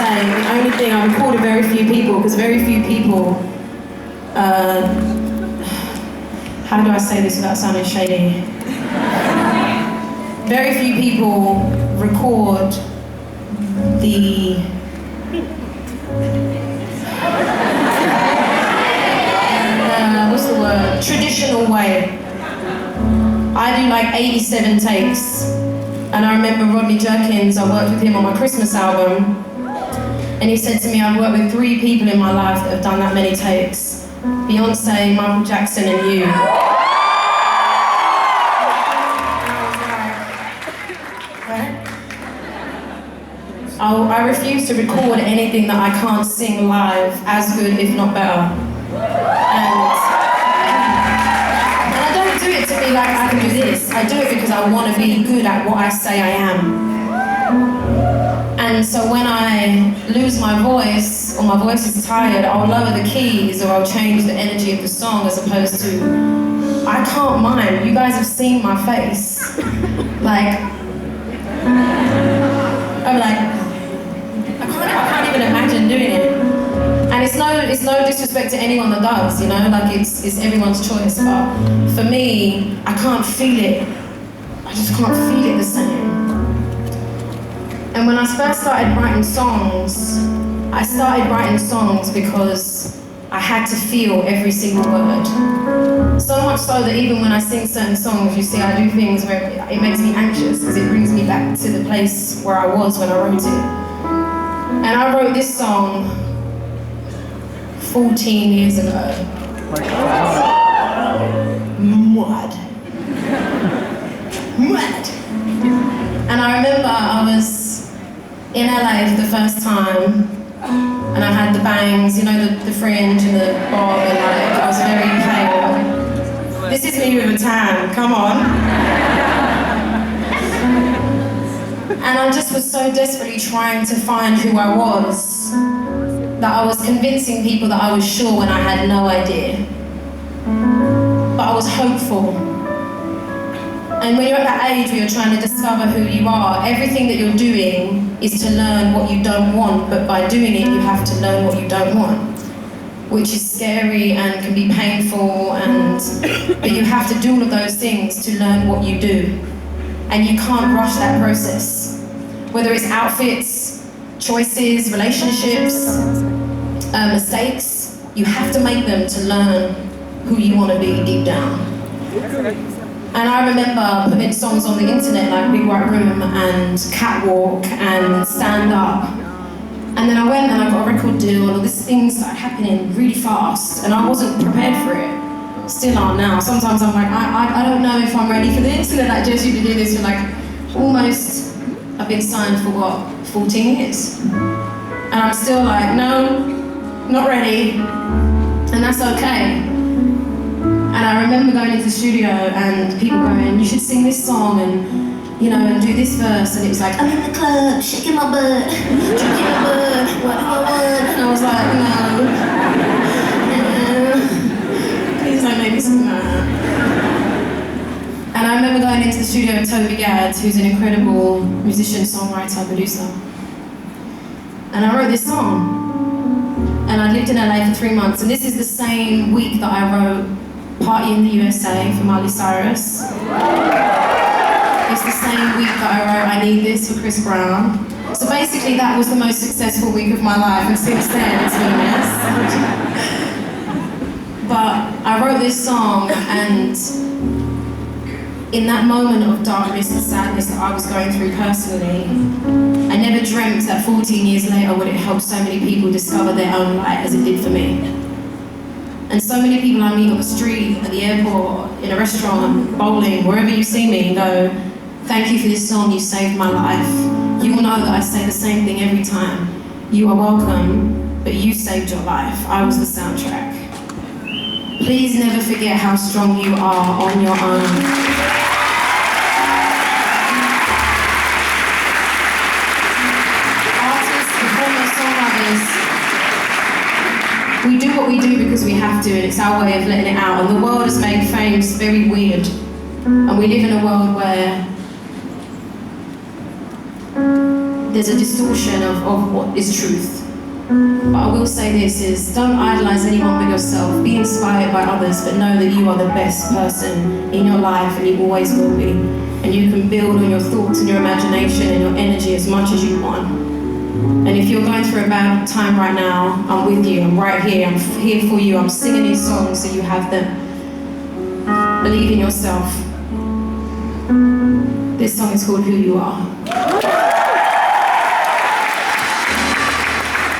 saying, the only thing, I recorded very few people, because very few people, how do I say this without sounding shady? Very few people record the traditional way. I do like 87 takes, and I remember Rodney Jerkins, I worked with him on my Christmas album, and he said to me, I've worked with 3 people in my life that have done that many takes: Beyonce, Michael Jackson, and you. I refuse to record anything that I can't sing live as good, if not better. And I don't do it to be like, I can do this. I do it because I want to be good at what I say I am. And so when I lose my voice, or my voice is tired, I'll lower the keys, or I'll change the energy of the song, as opposed to, I can't mime. You guys have seen my face. Like, I'm like, I can't even imagine doing it. And it's no disrespect to anyone that does, you know, like it's everyone's choice, but for me, I can't feel it. I just can't feel it the same. And when I first started writing songs, I started writing songs because I had to feel every single word. So much so that even when I sing certain songs, you see I do things where it makes me anxious because it brings me back to the place where I was when I wrote it. And I wrote this song 14 years ago. Mud. And I remember I was in LA for the first time, and I had the bangs, you know, the fringe and the bob, and like, I was very pale. This is me with a tan, come on. And I just was so desperately trying to find who I was, that I was convincing people that I was sure when I had no idea. But I was hopeful. And when you're at that age where you're trying to discover who you are, everything that you're doing is to learn what you don't want, but by doing it, you have to learn what you don't want, which is scary and can be painful, but you have to do all of those things to learn what you do. And you can't rush that process. Whether it's outfits, choices, relationships, mistakes, you have to make them to learn who you want to be deep down. And I remember putting songs on the internet like Big White Room and Catwalk and Stand Up. And then I went and I got a record deal, and all these things started happening really fast, and I wasn't prepared for it. Still aren't now. Sometimes I'm like, I don't know if I'm ready for this. And then like, Jessie, you've been doing this for like almost, I've been signed for what, 14 years? And I'm still like, no, not ready. And that's okay. And I remember going into the studio and people going, you should sing this song and, you know, and do this verse. And it was like, I'm in the club, shaking my butt, drinking my butt, what do I want? And I was like, no. Please don't make me sing that. And I remember going into the studio with Toby Gadd, who's an incredible musician, songwriter, producer. And I wrote this song. And I lived in LA for 3 months. And this is the same week that I wrote Party in the USA for Miley Cyrus. It's the same week that I wrote I Need This for Chris Brown. So basically that was the most successful week of my life, and since then it's been a mess. But I wrote this song, and in that moment of darkness and sadness that I was going through personally, I never dreamt that 14 years later would it help so many people discover their own light as it did for me. And so many people I meet on the street, at the airport, in a restaurant, bowling, wherever you see me, go, thank you for this song, you saved my life. You will know that I say the same thing every time. You are welcome, but you saved your life. I was the soundtrack. Please never forget how strong you are on your own. We do what we do because we have to, and it's our way of letting it out. And the world has made fame very weird. And we live in a world where there's a distortion of what is truth. But I will say this is, don't idolize anyone but yourself. Be inspired by others, but know that you are the best person in your life and you always will be. And you can build on your thoughts and your imagination and your energy as much as you want. And if you're going through a bad time right now, I'm with you, I'm right here, I'm here for you. I'm singing these songs so you have them. Believe in yourself. This song is called Who You Are.